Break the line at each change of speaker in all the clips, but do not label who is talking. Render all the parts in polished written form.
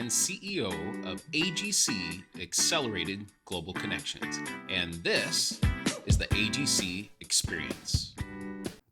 and CEO of AGC Accelerated Global Connections, and this is the AGC Experience.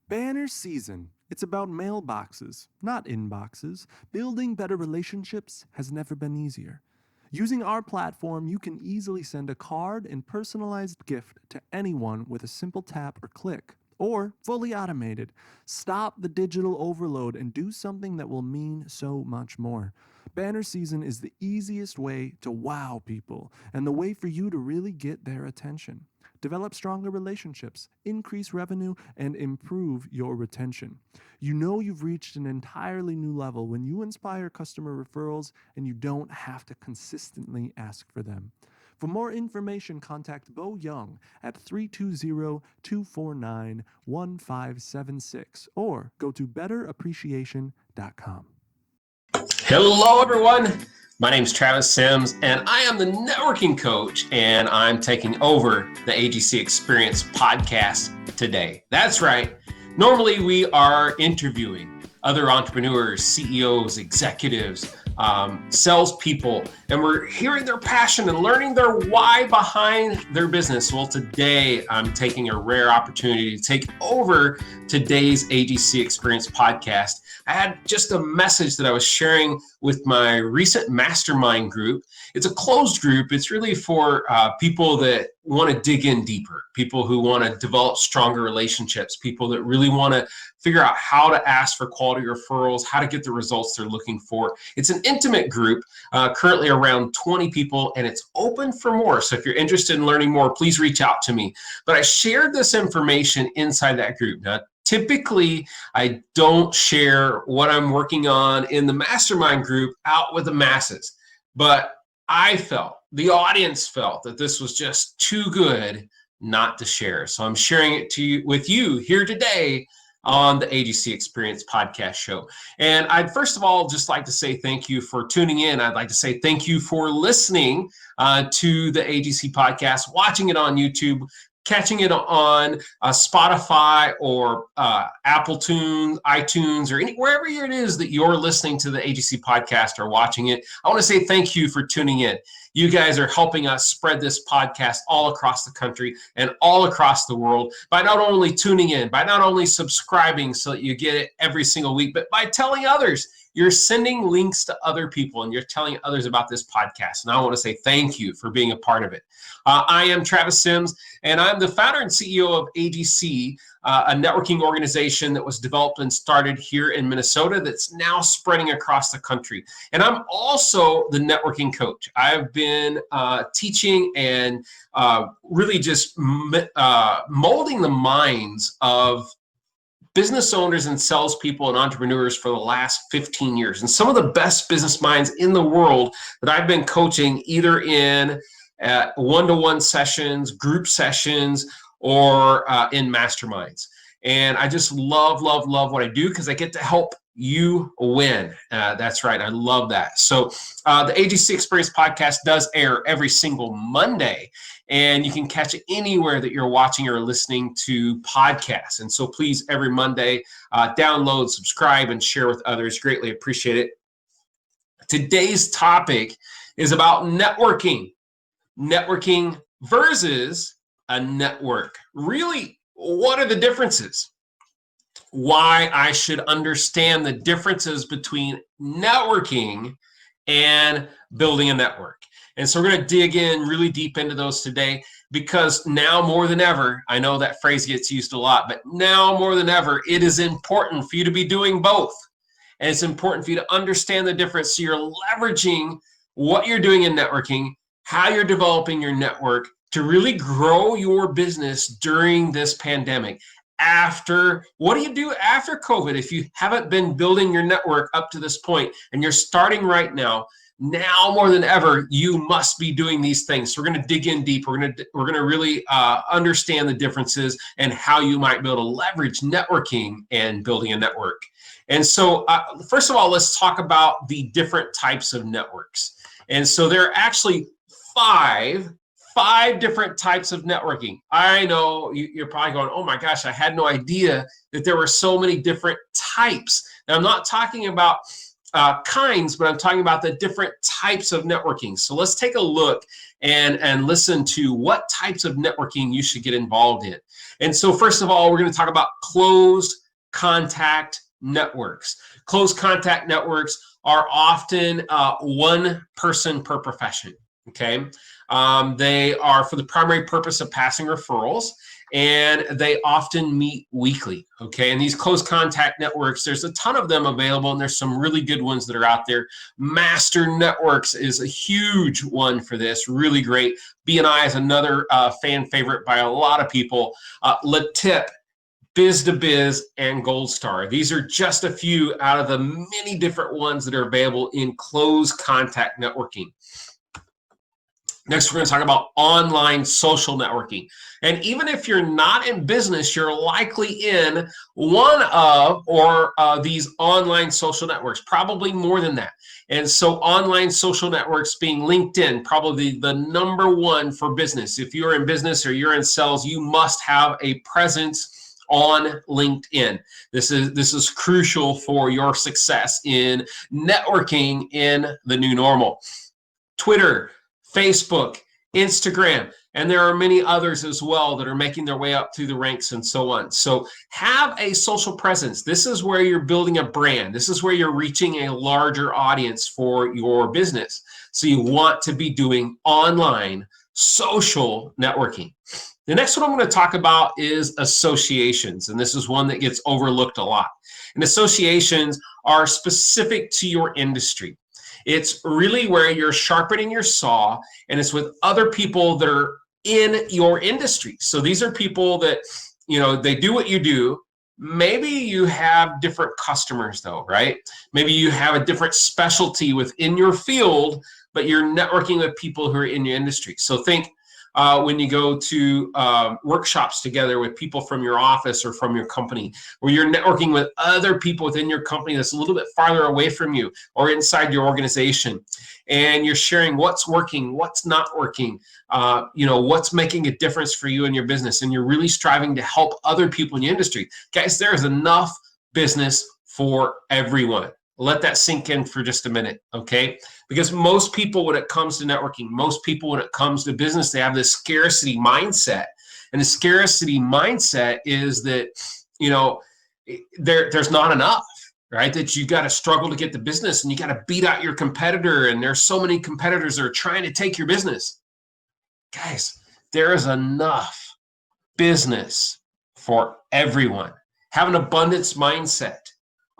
Banner season. It's about mailboxes, not inboxes. Building better relationships has never been easier. Using our platform, you can easily send a card and personalized gift to anyone with a simple tap or click, or fully automated. Stop the digital overload and do something that will mean so much more. Banner season is the easiest way to wow people and the way for you to really get their attention. Develop stronger relationships, increase revenue, and improve your retention. You know you've reached an entirely new level when you inspire customer referrals and you don't have to consistently ask for them. For more information, contact Bo Young at 320-249-1576 or go to betterappreciation.com.
Hello, everyone. My name is Travis Sims, and I am the networking coach, and I'm taking over the AGC Experience podcast today. That's right. Normally, we are interviewing other entrepreneurs, CEOs, executives, salespeople, and we're hearing their passion and learning their why behind their business. Well, today I'm taking a rare opportunity to take over today's AGC Experience podcast. I had just a message that I was sharing with my recent mastermind group. It's a closed group. It's really for people that want to dig in deeper, people who want to develop stronger relationships, people that really want to figure out how to ask for quality referrals, how to get the results they're looking for. It's an intimate group, currently around 20 people, and it's open for more. So if you're interested in learning more, please reach out to me. But I shared this information inside that group. Now, typically, I don't share what I'm working on in the mastermind group out with the masses, but the audience felt that this was just too good not to share. So I'm sharing it with you here today on the AGC Experience podcast show. And I'd first of all just like to say thank you for tuning in. I'd like to say thank you for listening to the AGC podcast, watching it on YouTube, catching it on Spotify or Apple Tunes, iTunes, or wherever it is that you're listening to the AGC podcast or watching it. I want to say thank you for tuning in. You guys are helping us spread this podcast all across the country and all across the world by not only tuning in, by not only subscribing so that you get it every single week, but by telling others. You're sending links to other people and you're telling others about this podcast. And I want to say thank you for being a part of it. I am Travis Sims, and I'm the founder and CEO of AGC, a networking organization that was developed and started here in Minnesota that's now spreading across the country. And I'm also the networking coach. I've been teaching and really just molding the minds of business owners and salespeople and entrepreneurs for the last 15 years. And some of the best business minds in the world that I've been coaching either in one-to-one sessions, group sessions, or in masterminds. And I just love what I do because I get to help you win. That's right. I love that. So the AGC Experience podcast does air every single Monday, and you can catch it anywhere that you're watching or listening to podcasts. And so please, every Monday, download, subscribe, and share with others. Greatly appreciate it. Today's topic is about networking versus a network. Really, what are the differences? Why I should understand the differences between networking and building a network. And so we're going to dig in really deep into those today because now more than ever, I know that phrase gets used a lot, but now more than ever, it is important for you to be doing both. And it's important for you to understand the difference so you're leveraging what you're doing in networking, how you're developing your network to really grow your business during this pandemic. What do you do after COVID if you haven't been building your network up to this point and you're starting right now? Now more than ever, you must be doing these things. So we're going to dig in deep. We're going to really understand the differences and how you might be able to leverage networking and building a network. And so first of all, let's talk about the different types of networks. And so there are actually five different types of networking. I know you're probably going, oh my gosh, I had no idea that there were so many different types. Now, I'm not talking about kinds, but I'm talking about the different types of networking. So let's take a look and listen to what types of networking you should get involved in. And so first of all, we're going to talk about closed contact networks. Closed contact networks are often one person per profession. Okay. They are for the primary purpose of passing referrals, and they often meet weekly. Okay. And these close contact networks, there's a ton of them available, and there's some really good ones that are out there. Master Networks is a huge one for this, really great. BNI is another fan favorite by a lot of people. Latip, Biz to Biz, and Gold Star. These are just a few out of the many different ones that are available in close contact networking. Next, we're going to talk about online social networking. And even if you're not in business, you're likely in one of these online social networks, probably more than that. And so online social networks being LinkedIn, probably the number one for business. If you're in business or you're in sales, you must have a presence on LinkedIn. This is crucial for your success in networking in the new normal. Twitter, Facebook, Instagram, and there are many others as well that are making their way up through the ranks and so on. So have a social presence. This is where you're building a brand. This is where you're reaching a larger audience for your business. So you want to be doing online social networking. The next one I'm going to talk about is associations, and this is one that gets overlooked a lot. And associations are specific to your industry. It's really where you're sharpening your saw, and it's with other people that are in your industry. So these are people that, they do what you do. Maybe you have different customers though, right? Maybe you have a different specialty within your field, but you're networking with people who are in your industry. So think when you go to workshops together with people from your office or from your company, where you're networking with other people within your company that's a little bit farther away from you or inside your organization, and you're sharing what's working, what's not working, what's making a difference for you in your business, and you're really striving to help other people in your industry. Guys, there is enough business for everyone. Let that sink in for just a minute, okay? Because most people, when it comes to networking, most people, when it comes to business, they have this scarcity mindset. And the scarcity mindset is that, there's not enough, right? That you got to struggle to get the business, and you got to beat out your competitor. And there's so many competitors that are trying to take your business. Guys, there is enough business for everyone. Have an abundance mindset.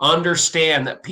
Understand that,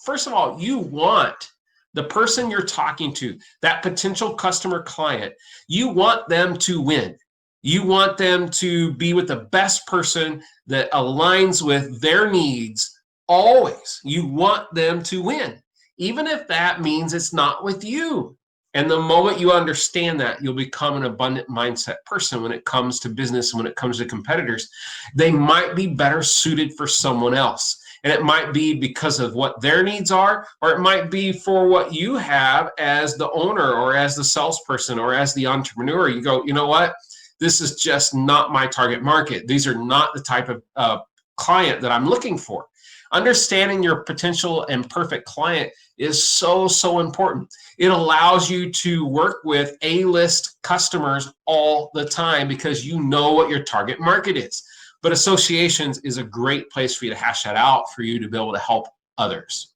first of all, you want the person you're talking to, that potential customer client, you want them to win. You want them to be with the best person that aligns with their needs always. You want them to win, even if that means it's not with you. And the moment you understand that, you'll become an abundant mindset person when it comes to business and when it comes to competitors. They might be better suited for someone else. And it might be because of what their needs are, or it might be for what you have as the owner or as the salesperson or as the entrepreneur. You go, you know what? This is just not my target market. These are not the type of client that I'm looking for. Understanding your potential and perfect client is so, so important. It allows you to work with A-list customers all the time because you know what your target market is. But associations is a great place for you to hash that out, for you to be able to help others.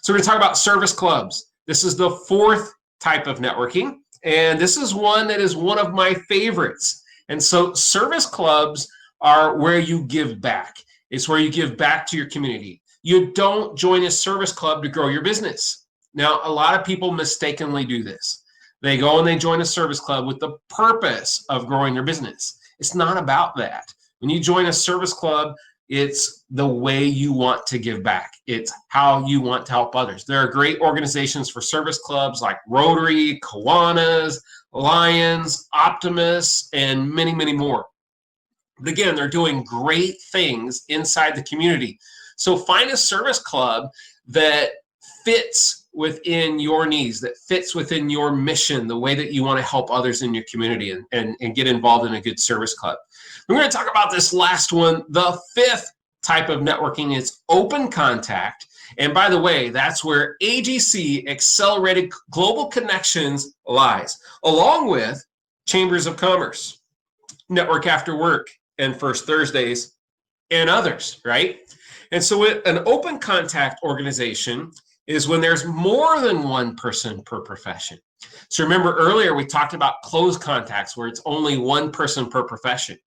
So we're going to talk about service clubs. This is the fourth type of networking, and this is one that is one of my favorites. And so service clubs are where you give back. It's where you give back to your community. You don't join a service club to grow your business. Now, a lot of people mistakenly do this. They go and they join a service club with the purpose of growing their business. It's not about that. When you join a service club, it's the way you want to give back. It's how you want to help others. There are great organizations for service clubs like Rotary, Kiwanis, Lions, Optimus, and many, many more. But again, they're doing great things inside the community. So find a service club that fits within your needs, that fits within your mission, the way that you want to help others in your community, and get involved in a good service club. We're going to talk about this last one. The fifth type of networking is open contact, And by the way, that's where AGC Accelerated Global Connections lies, along with Chambers of Commerce, Network After Work, and First Thursdays, and others, right? And so an open contact organization is when there's more than one person per profession. So remember earlier we talked about closed contacts where it's only one person per profession.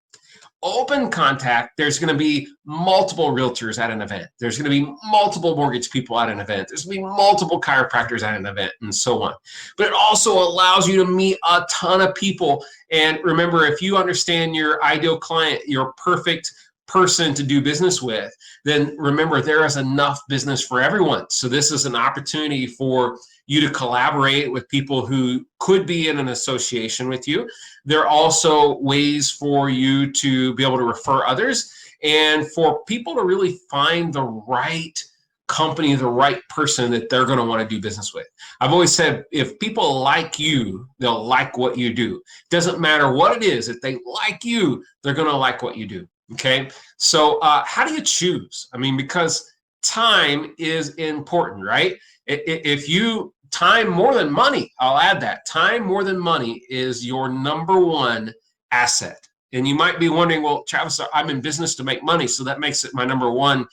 Open contact, there's going to be multiple realtors at an event. There's going to be multiple mortgage people at an event. There's going to be multiple chiropractors at an event, and so on. But it also allows you to meet a ton of people. And remember, if you understand your ideal client, your perfect person to do business with, then remember there is enough business for everyone. So this is an opportunity for you to collaborate with people who could be in an association with you. There are also ways for you to be able to refer others and for people to really find the right company, the right person that they're going to want to do business with. I've always said, if people like you, they'll like what you do. Doesn't matter what it is. If they like you, they're going to like what you do. Okay. So how do you choose? I mean, because time is important, right? If you time more than money, I'll add that time more than money is your number one asset. And you might be wondering, well, Travis, I'm in business to make money, so that makes it my number one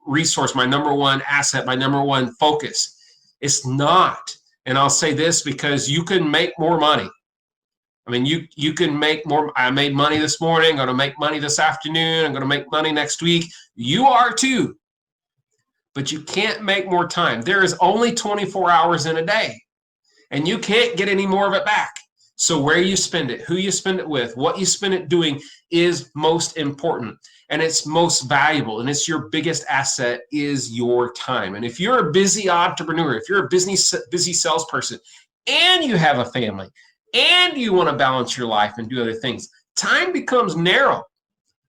resource, my number one asset, my number one focus. It's not. And I'll say this because you can make more money. I mean, you can make more. I made money this morning. I'm going to make money this afternoon. I'm going to make money next week. You are too. But you can't make more time. There is only 24 hours in a day, and you can't get any more of it back. So where you spend it, who you spend it with, what you spend it doing is most important, and it's most valuable, and it's your biggest asset is your time. And if you're a busy entrepreneur, if you're a busy salesperson, and you have a family, and you want to balance your life and do other things, time becomes narrow.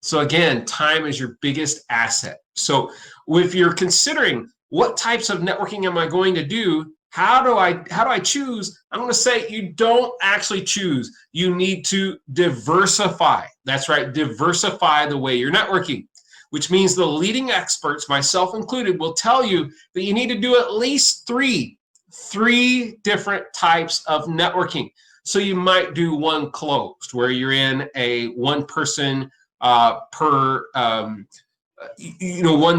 So again, time is your biggest asset. So if you're considering what types of networking am I going to do, how do I choose? I'm going to say you don't actually choose. You need to diversify. That's right, diversify the way you're networking, which means the leading experts, myself included, will tell you that you need to do at least three different types of networking. So you might do one closed, where you're in a one person one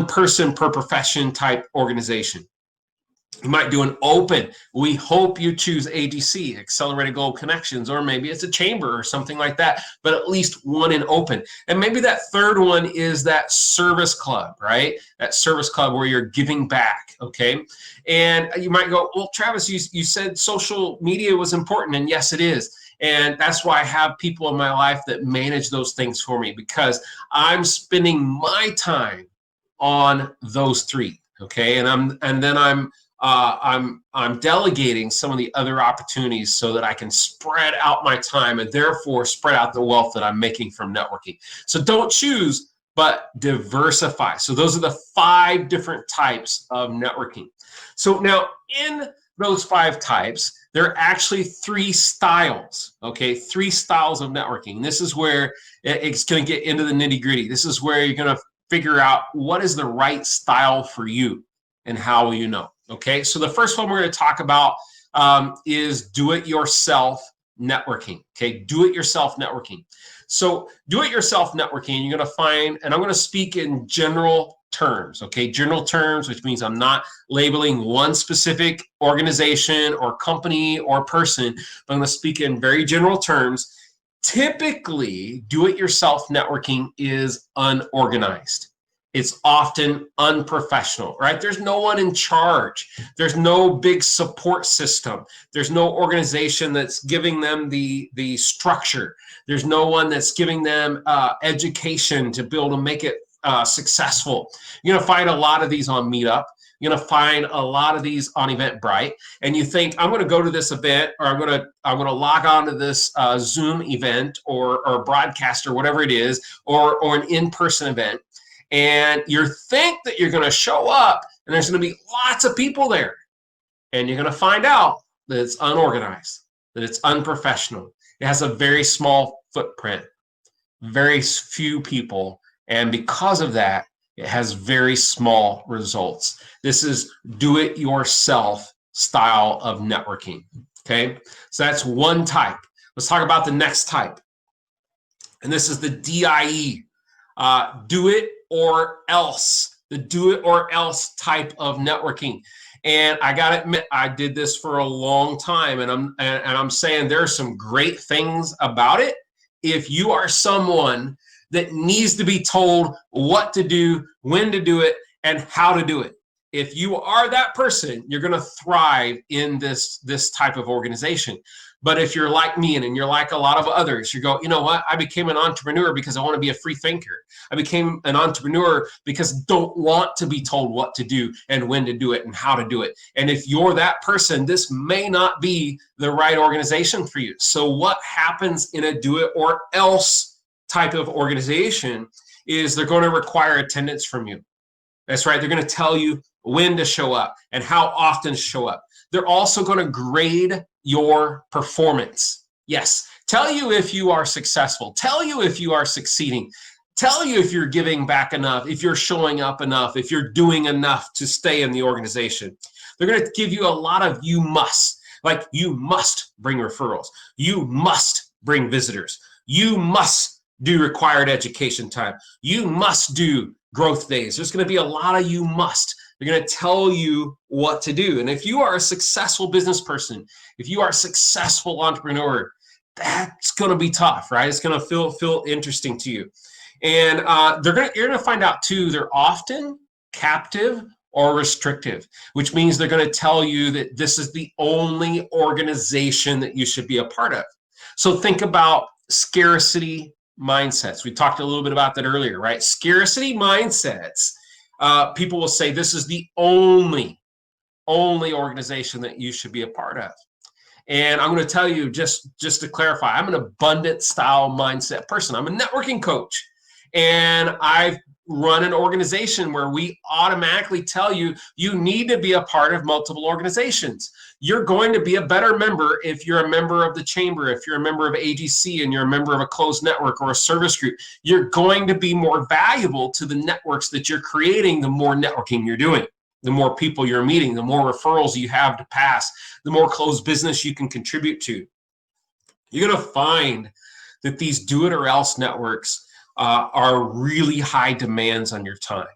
person per profession type organization. You might do an open. We hope you choose AGC, Accelerated Global Connections, or maybe it's a chamber or something like that, but at least one in open. And maybe that third one is that service club, right? That service club where you're giving back, okay? And you might go, well, Travis, you said social media was important, and yes, it is. And that's why I have people in my life that manage those things for me, because I'm spending my time on those three, okay? And then I'm delegating some of the other opportunities so that I can spread out my time and therefore spread out the wealth that I'm making from networking. So don't choose, but diversify. So those are the 5 different types of networking. So now in those 5 types, there are actually 3 styles, okay? 3 styles of networking. This is where it's going to get into the nitty-gritty. This is where you're going to figure out what is the right style for you and how will you know, okay? So the first one we're going to talk about is do-it-yourself networking, okay? Do-it-yourself networking. So do-it-yourself networking, you're going to find, and I'm going to speak in general terms, okay? General terms, which means I'm not labeling one specific organization or company or person, but I'm going to speak in very general terms. Typically, do-it-yourself networking is unorganized. It's often unprofessional, right? There's no one in charge. There's no big support system. There's no organization that's giving them the structure. There's no one that's giving them education to be able to make it successful. You're going to find a lot of these on Meetup. You're going to find a lot of these on Eventbrite, and you think, I'm going to go to this event, or I'm going to log on to this Zoom event or broadcast or whatever it is, or an in-person event, and you think that you're going to show up and there's going to be lots of people there, and you're going to find out that it's unorganized, that it's unprofessional. It has a very small footprint, very few people, and because of that, It has very small results. This is do-it-yourself style of networking, okay? So that's one type. Let's talk about the next type. And this is the DIE, do it or else, the do it or else type of networking. And I gotta admit, I did this for a long time, and I'm saying there's some great things about it. If you are someone that needs to be told what to do, when to do it, and how to do it, if you are that person, you're going to thrive in this type of organization. But if you're like me and you're like a lot of others, you go, you know what? I became an entrepreneur because I want to be a free thinker. I became an entrepreneur because I don't want to be told what to do and when to do it and how to do it. And if you're that person, this may not be the right organization for you. So what happens in a do it or else type of organization is they're going to require attendance from you. That's right. They're going to tell you when to show up and how often to show up. They're also going to grade your performance. Yes. Tell you if you are successful. Tell you if you are succeeding. Tell you if you're giving back enough, if you're showing up enough, if you're doing enough to stay in the organization. They're going to give you a lot of you must. Like you must bring referrals. You must bring visitors. You must do required education time. You must do growth days. There's going to be a lot of you must. They're going to tell you what to do. And if you are a successful business person, if you are a successful entrepreneur, that's going to be tough, right? It's going to feel interesting to you. And you're going to find out too, they're often captive or restrictive, which means they're going to tell you that this is the only organization that you should be a part of. So think about scarcity mindsets. We talked a little bit about that earlier, right? Scarcity mindsets. People will say this is the only organization that you should be a part of. And I'm going to tell you, just to clarify, I'm an abundant style mindset person. I'm a networking coach. And I've run an organization where we automatically tell you, you need to be a part of multiple organizations. You're going to be a better member if you're a member of the chamber, if you're a member of AGC and you're a member of a closed network or a service group. You're going to be more valuable to the networks that you're creating the more networking you're doing. The more people you're meeting, the more referrals you have to pass, the more closed business you can contribute to. You're going to find that these do it or else networks are really high demands on your time.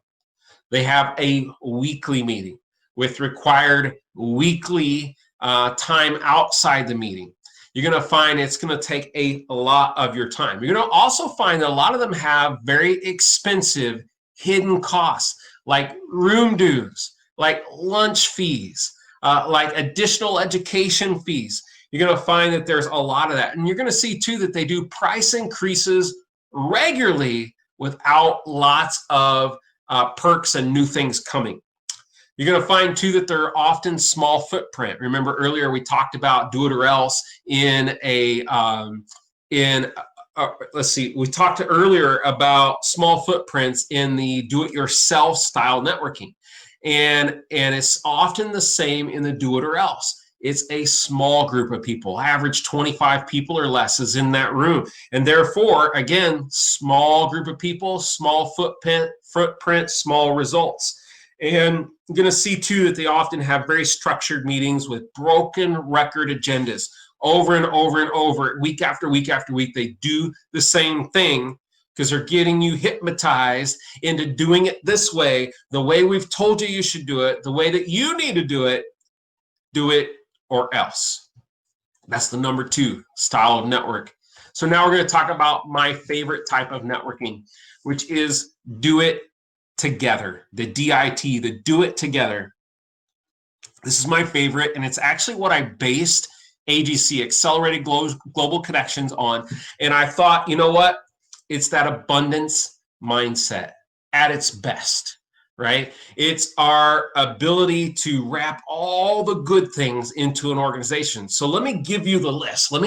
They have a weekly meeting with required weekly time outside the meeting. You're going to find it's going to take a lot of your time. You're going to also find that a lot of them have very expensive hidden costs, like room dues, like lunch fees, like additional education fees. You're going to find that there's a lot of that. And you're going to see too that they do price increases regularly without lots of perks and new things coming. You're going to find too that they're often small footprint. Remember earlier we talked about do it or else in a let's see, we talked earlier about small footprints in the do-it-yourself style networking. And it's often the same in the do it or else. It's a small group of people, average 25 people or less is in that room. And therefore, again, small group of people, small footprint, small results. And you're going to see too that they often have very structured meetings with broken record agendas over and over and over, week after week after week. They do the same thing because they're getting you hypnotized into doing it this way, the way we've told you you should do it, the way that you need to do it or else. That's the number 2 style of network. So now we're going to talk about my favorite type of networking, which is do it together, the DIT, the do it together. This is my favorite, and it's actually what I based AGC, Accelerated Global Connections, on. And I thought, you know what? It's that abundance mindset at its best, right? It's our ability to wrap all the good things into an organization. So let me give you the list. When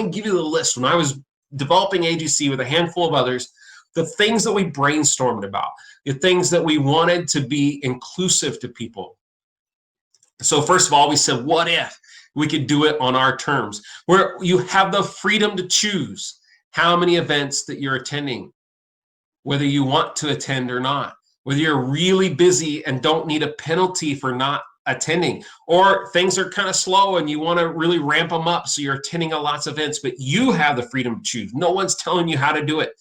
I was developing AGC with a handful of others, the things that we brainstormed about, the things that we wanted to be inclusive to people. So first of all, we said, what if we could do it on our terms, where you have the freedom to choose how many events that you're attending, whether you want to attend or not, whether you're really busy and don't need a penalty for not attending, or things are kind of slow and you want to really ramp them up so you're attending lots of events, but you have the freedom to choose. No one's telling you how to do it.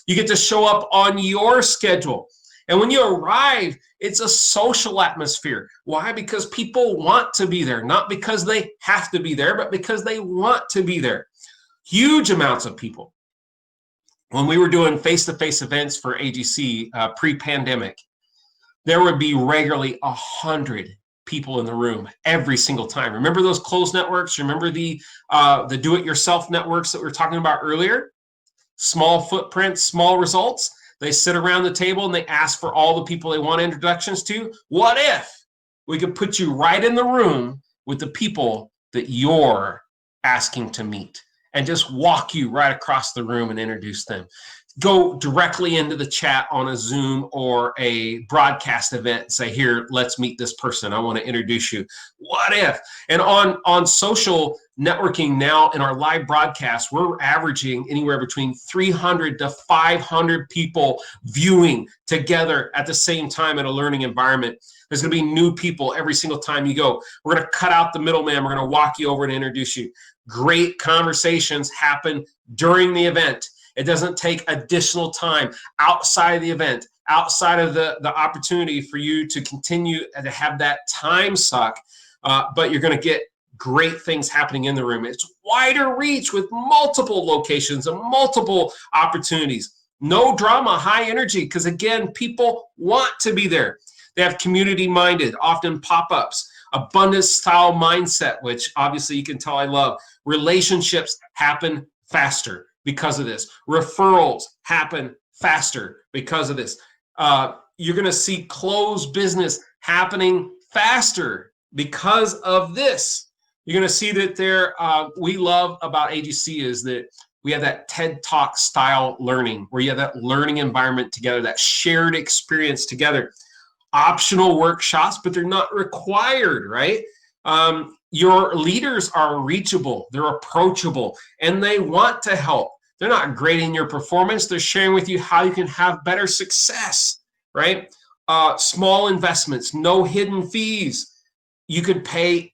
You get to show up on your schedule. And when you arrive, it's a social atmosphere. Why? Because people want to be there, not because they have to be there, but because they want to be there. Huge amounts of people. When we were doing face-to-face events for AGC pre-pandemic, there would be regularly 100 people in the room every single time. Remember those closed networks? Remember the do-it-yourself networks that we were talking about earlier? Small footprints, small results. They sit around the table and they ask for all the people they want introductions to. What if we could put you right in the room with the people that you're asking to meet and just walk you right across the room and introduce them? Go directly into the chat on a Zoom or a broadcast event and say, here, let's meet this person. I want to introduce you. What if? And on social networking now in our live broadcast, we're averaging anywhere between 300 to 500 people viewing together at the same time in a learning environment. There's going to be new people every single time you go. We're going to cut out the middleman. We're going to walk you over and introduce you. Great conversations happen during the event. It doesn't take additional time outside of the event, outside of the opportunity for you to continue to have that time suck, but you're going to get great things happening in the room. It's wider reach with multiple locations and multiple opportunities. No drama, high energy, because again, people want to be there. They have community-minded, often pop-ups, abundance style mindset, which obviously you can tell I love. Relationships happen faster because of this. Referrals happen faster because of this. You're going to see closed business happening faster because of this. You're going to see that we love about AGC is that we have that TED Talk style learning where you have that learning environment together, that shared experience together. Optional workshops, but they're not required, right? Your leaders are reachable, they're approachable, and they want to help. They're not grading your performance. They're sharing with you how you can have better success, right? Small investments, no hidden fees. You could pay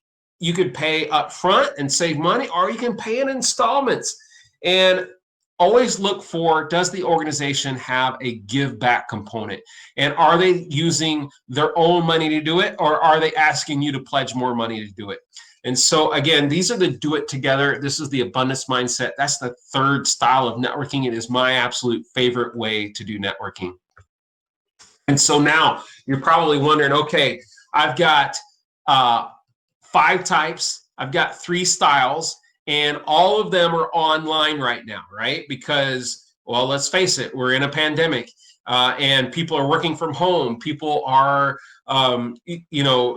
up front and save money, or you can pay in installments. And always look for, does the organization have a give back component? And are they using their own money to do it, or are they asking you to pledge more money to do it? And so again, these are the do it together. This is the abundance mindset. That's the third style of networking. It is my absolute favorite way to do networking. And so now you're probably wondering, okay, I've got 5 types. I've got 3 styles. And all of them are online right now, right? Because, well, let's face it, we're in a pandemic and people are working from home. People are,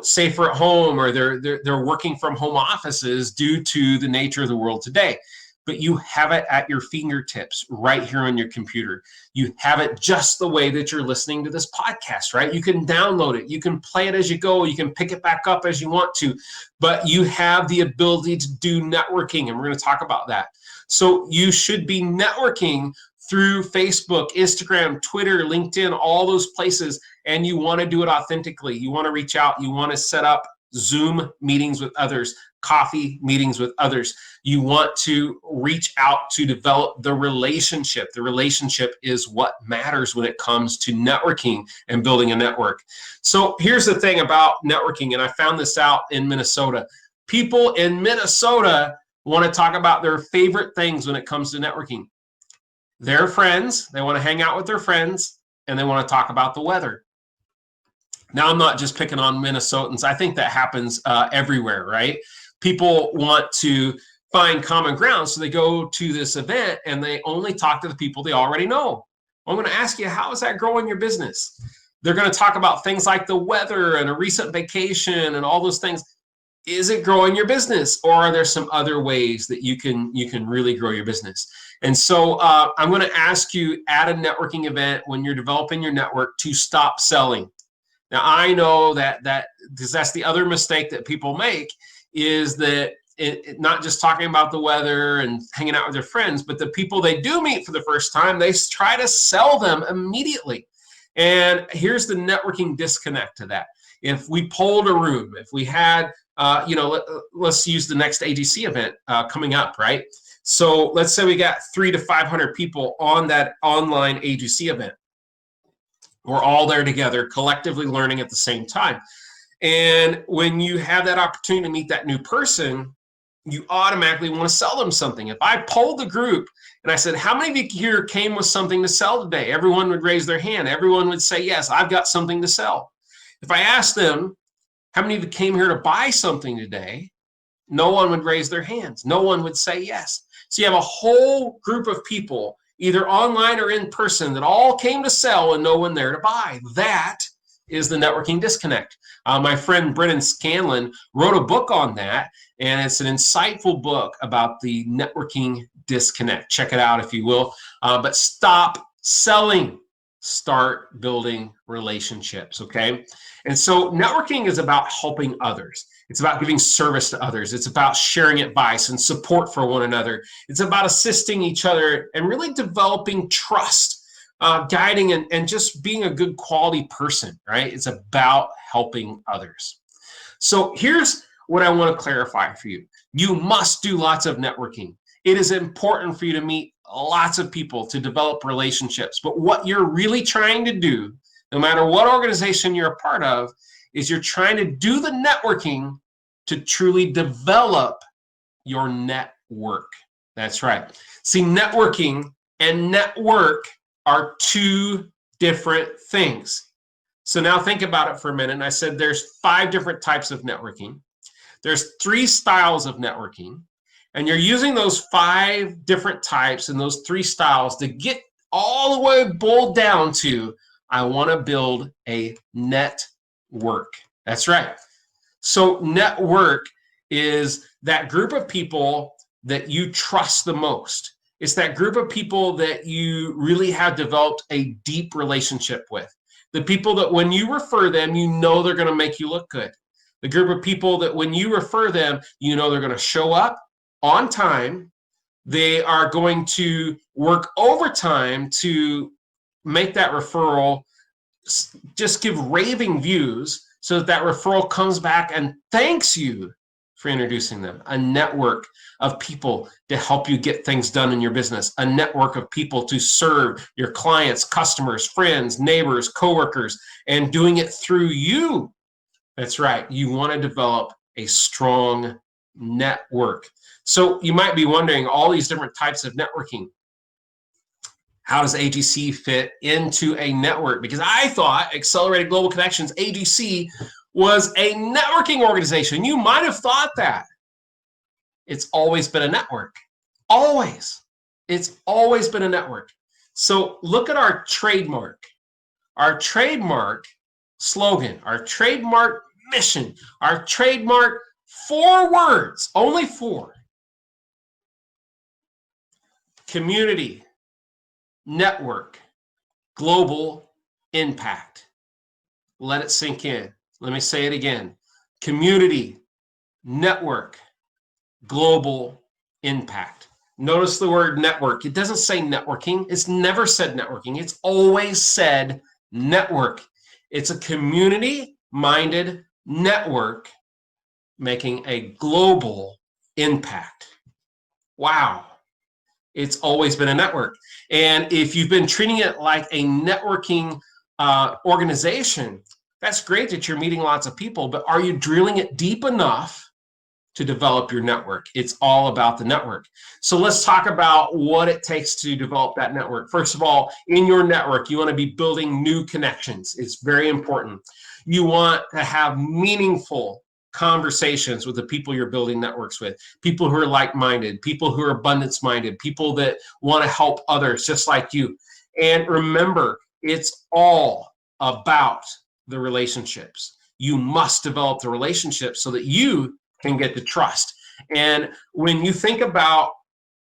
safer at home, or they're working from home offices due to the nature of the world today. But you have it at your fingertips right here on your computer. You have it just the way that you're listening to this podcast, right? You can download it. You can play it as you go. You can pick it back up as you want to. But you have the ability to do networking, and we're going to talk about that. So you should be networking through Facebook, Instagram, Twitter, LinkedIn, all those places, and you want to do it authentically. You want to reach out. You want to set up Zoom meetings with others, coffee meetings with others. You want to reach out to develop the relationship. The relationship is what matters when it comes to networking and building a network. So here's the thing about networking, and I found this out in Minnesota. People in Minnesota want to talk about their favorite things when it comes to networking. Their friends, they want to hang out with their friends, and they want to talk about the weather. Now, I'm not just picking on Minnesotans. I think that happens everywhere, right? People want to find common ground, so they go to this event and they only talk to the people they already know. I'm going to ask you, how is that growing your business? They're going to talk about things like the weather and a recent vacation and all those things. Is it growing your business, or are there some other ways that you can really grow your business? And so I'm going to ask you at a networking event when you're developing your network to stop selling. Now, I know that because that's the other mistake that people make, is that not just talking about the weather and hanging out with their friends, but the people they do meet for the first time, they try to sell them immediately. And here's the networking disconnect to that. If we polled a room, if we had, let's use the next AGC event coming up, right? So let's say we got 300 to 500 people on that online AGC event. We're all there together, collectively learning at the same time. And when you have that opportunity to meet that new person, you automatically want to sell them something. If I polled the group and I said, how many of you here came with something to sell today? Everyone would raise their hand. Everyone would say, yes, I've got something to sell. If I asked them, how many of you came here to buy something today? No one would raise their hands. No one would say yes. So you have a whole group of people, either online or in person, that all came to sell and no one there to buy. That is the networking disconnect. My friend Brennan Scanlon wrote a book on that, and it's an insightful book about the networking disconnect. Check it out if you will. But stop selling. Start building relationships, okay? And so networking is about helping others. It's about giving service to others. It's about sharing advice and support for one another. It's about assisting each other and really developing trust, guiding and just being a good quality person, right? It's about helping others. So here's what I want to clarify for you. You must do lots of networking. It is important for you to meet lots of people, to develop relationships. But what you're really trying to do, no matter what organization you're a part of, is you're trying to do the networking to truly develop your network. That's right. See, networking and network are two different things. So now think about it for a minute. And I said there's 5 different types of networking. There's 3 styles of networking. And you're using those 5 different types and those 3 styles to get all the way boiled down to, I want to build a network. That's right. So network is that group of people that you trust the most. It's that group of people that you really have developed a deep relationship with. The people that when you refer them, you know they're going to make you look good. The group of people that when you refer them, you know they're going to show up on time. They are going to work overtime to make that referral just give raving views so that referral comes back and thanks you for introducing them. A network of people to help you get things done in your business. A network of people to serve your clients, customers, friends, neighbors, coworkers, and doing it through you. That's right. You want to develop a strong network. So you might be wondering all these different types of networking. How does AGC fit into a network? Because I thought Accelerated Global Connections, AGC, was a networking organization. You might have thought that. It's always been a network. Always. It's always been a network. So look at our trademark. Our trademark slogan, our trademark mission, our trademark 4 words, only 4. Community, network, global impact. Let it sink in. Let me say it again. Community, network, global impact. Notice the word network. It doesn't say networking. It's never said networking. It's always said network. It's a community-minded network making a global impact. Wow. It's always been a network. And if you've been treating it like a networking organization, that's great that you're meeting lots of people, but are you drilling it deep enough to develop your network? It's all about the network. So let's talk about what it takes to develop that network. First of all, in your network, you want to be building new connections. It's very important. You want to have meaningful conversations with the people you're building networks with, people who are like-minded, people who are abundance-minded, people that want to help others just like you. And remember, it's all about the relationships. You must develop the relationships so that you can get the trust. And when you think about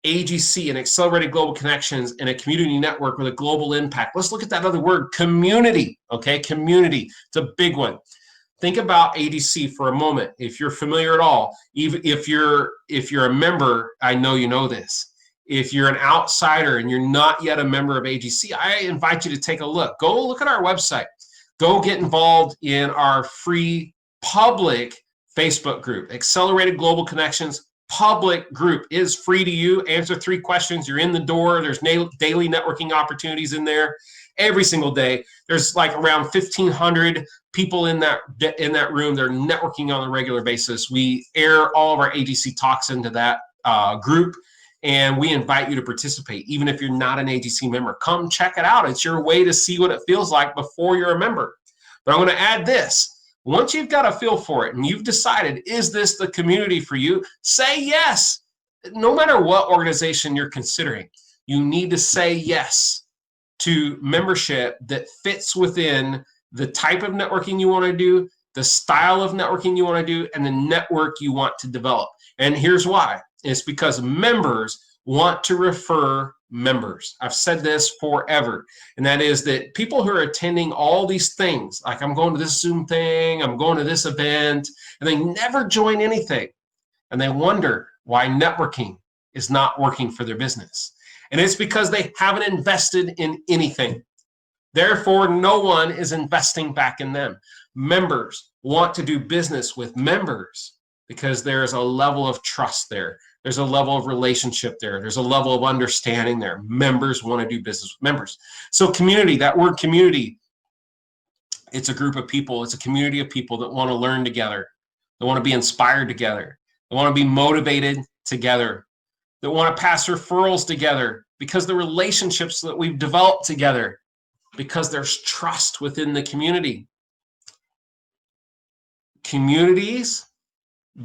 AGC and Accelerated Global Connections and a community network with a global impact, let's look at that other word, community. Okay, community. It's a big one. Think about AGC for a moment. If you're familiar at all, even if you're a member, I know you know this. if you're an outsider and you're not yet a member of AGC, I invite you to take a look. Go look at our website. Go get involved in our free public Facebook group. Accelerated Global Connections public group is free to you. Answer 3 questions. You're in the door. There's daily networking opportunities in there every single day. There's like around 1,500 people in that room. They're networking on a regular basis. We air all of our AGC talks into that group, and we invite you to participate. Even if you're not an AGC member, come check it out. It's your way to see what it feels like before you're a member. But I'm going to add this. Once you've got a feel for it and you've decided, is this the community for you? Say yes. No matter what organization you're considering, you need to say yes to membership that fits within the type of networking you want to do, the style of networking you want to do, and the network you want to develop. And here's why. It's because members want to refer members. I've said this forever, and that is that people who are attending all these things, like I'm going to this Zoom thing, I'm going to this event, and they never join anything, and they wonder why networking is not working for their business. And it's because they haven't invested in anything. Therefore, no one is investing back in them. Members want to do business with members because there's a level of trust there. There's a level of relationship there. There's a level of understanding there. Members want to do business with members. So community, that word community, it's a group of people. It's a community of people that want to learn together. They want to be inspired together. They want to be motivated together. They want to pass referrals together because the relationships that we've developed together, because there's trust within the community. Communities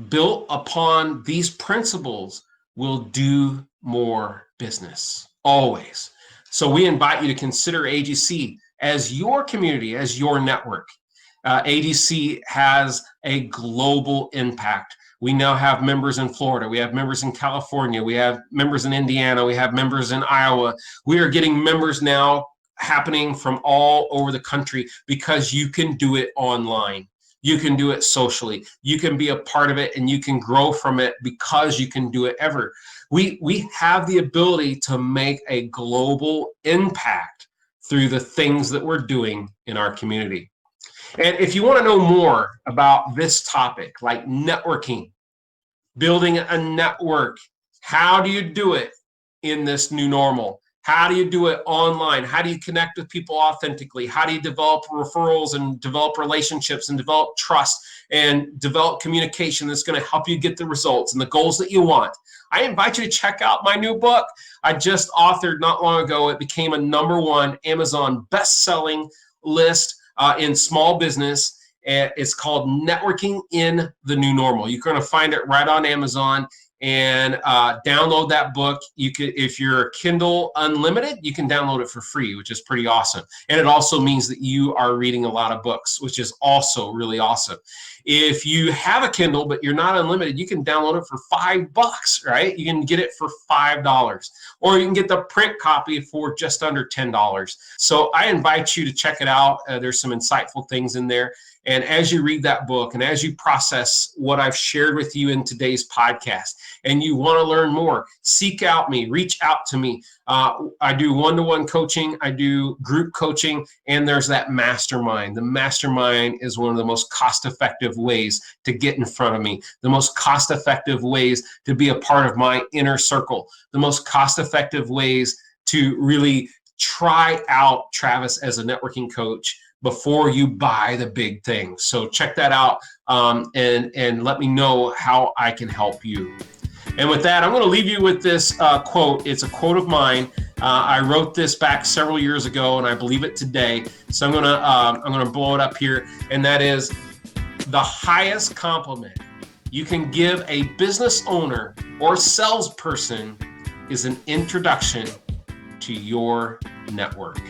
built upon these principles will do more business, always. So we invite you to consider AGC as your community, as your network. AGC has a global impact. We now have members in Florida. We have members in California. We have members in Indiana. We have members in Iowa. We are getting members now happening from all over the country because you can do it online. You can do it socially. You can be a part of it and you can grow from it because you can do it ever. We have the ability to make a global impact through the things that we're doing in our community. And if you want to know more about this topic, like networking, building a network, how do you do it in this new normal? How do you do it online? How do you connect with people authentically? How do you develop referrals and develop relationships and develop trust and develop communication that's going to help you get the results and the goals that you want? I invite you to check out my new book. I just authored not long ago. It became a #1 Amazon best-selling list in small business. It's called Networking in the New Normal. You're going to find it right on Amazon. And download that book. You could, if you're Kindle Unlimited, you can download it for free, which is pretty awesome. And it also means that you are reading a lot of books, which is also really awesome. If you have a Kindle, but you're not unlimited, you can download it for $5, right? You can get it for $5, or you can get the print copy for just under $10. So I invite you to check it out. There's some insightful things in there. And as you read that book and as you process what I've shared with you in today's podcast, and you want to learn more, seek out me, reach out to me. I do one-to-one coaching, I do group coaching, and there's that mastermind. The mastermind is one of the most cost-effective ways to get in front of me, the most cost-effective ways to be a part of my inner circle, the most cost-effective ways to really try out Travis as a networking coach before you buy the big thing. So check that out and let me know how I can help you. And with that, I'm going to leave you with this quote. It's a quote of mine. I wrote this back several years ago, and I believe it today. So I'm going to blow it up here, and that is, the highest compliment you can give a business owner or salesperson is an introduction to your network.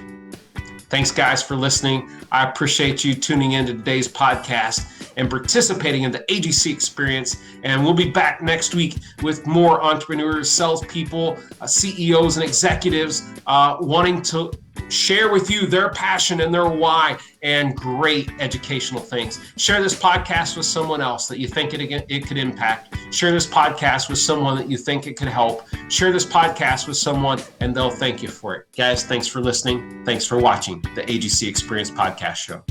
Thanks, guys, for listening. I appreciate you tuning in to today's podcast and participating in the AGC experience. And we'll be back next week with more entrepreneurs, salespeople, CEOs, and executives wanting to share with you their passion and their why and great educational things. Share this podcast with someone else that you think it could impact. Share this podcast with someone that you think it could help. Share this podcast with someone and they'll thank you for it. Guys, thanks for listening. Thanks for watching the AGC Experience Podcast Show.